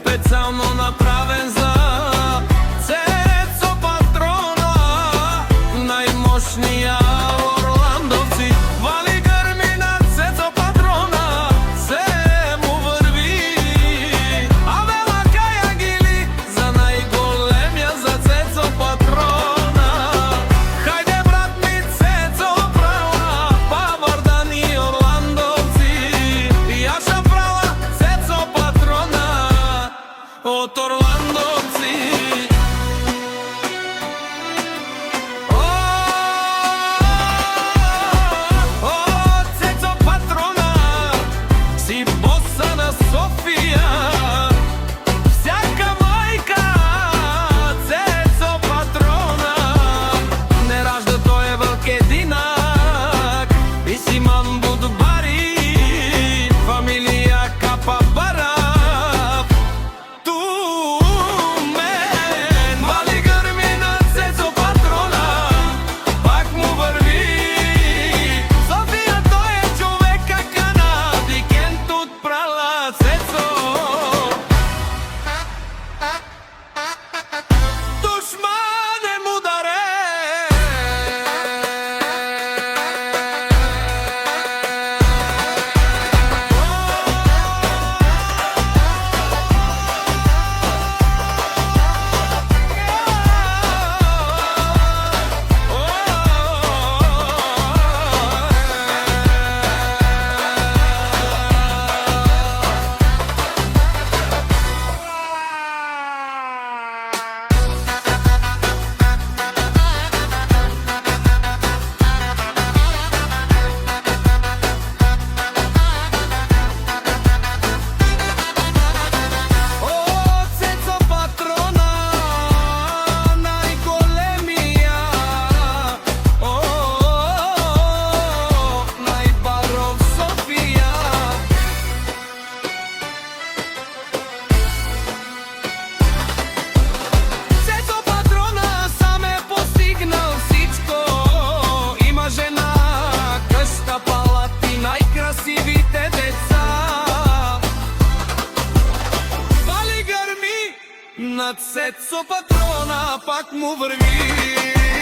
специално направен за Цецо Патрона, най-мощния орландовци. Вали гърми на Цецо Патрона, се му върви. Абе лакая гили за най-големия, за Цецо Патрона. Хайде брат ми Цецо права, Павардан и орландовци. Яша права Цецо Патрона от орландовци. Цецо Патрона, си боса на София. Всяка майка Цецо Патрона не ражда, той е вълк единак и си ман Будбари, фамилия Капа Бараб. Тумен вали гърми на Цецо Патрона, пак му върви. София той е човека кана, викенд отправя Цецо. Душмане му даре. Цецо Патрона, най-големия, най-баров в София. Цецо Патрона сам е постигнал всичко. Има жена, къща, палати, най-красивите деца. Вали гърми на Цецо Патрона, пак му върви.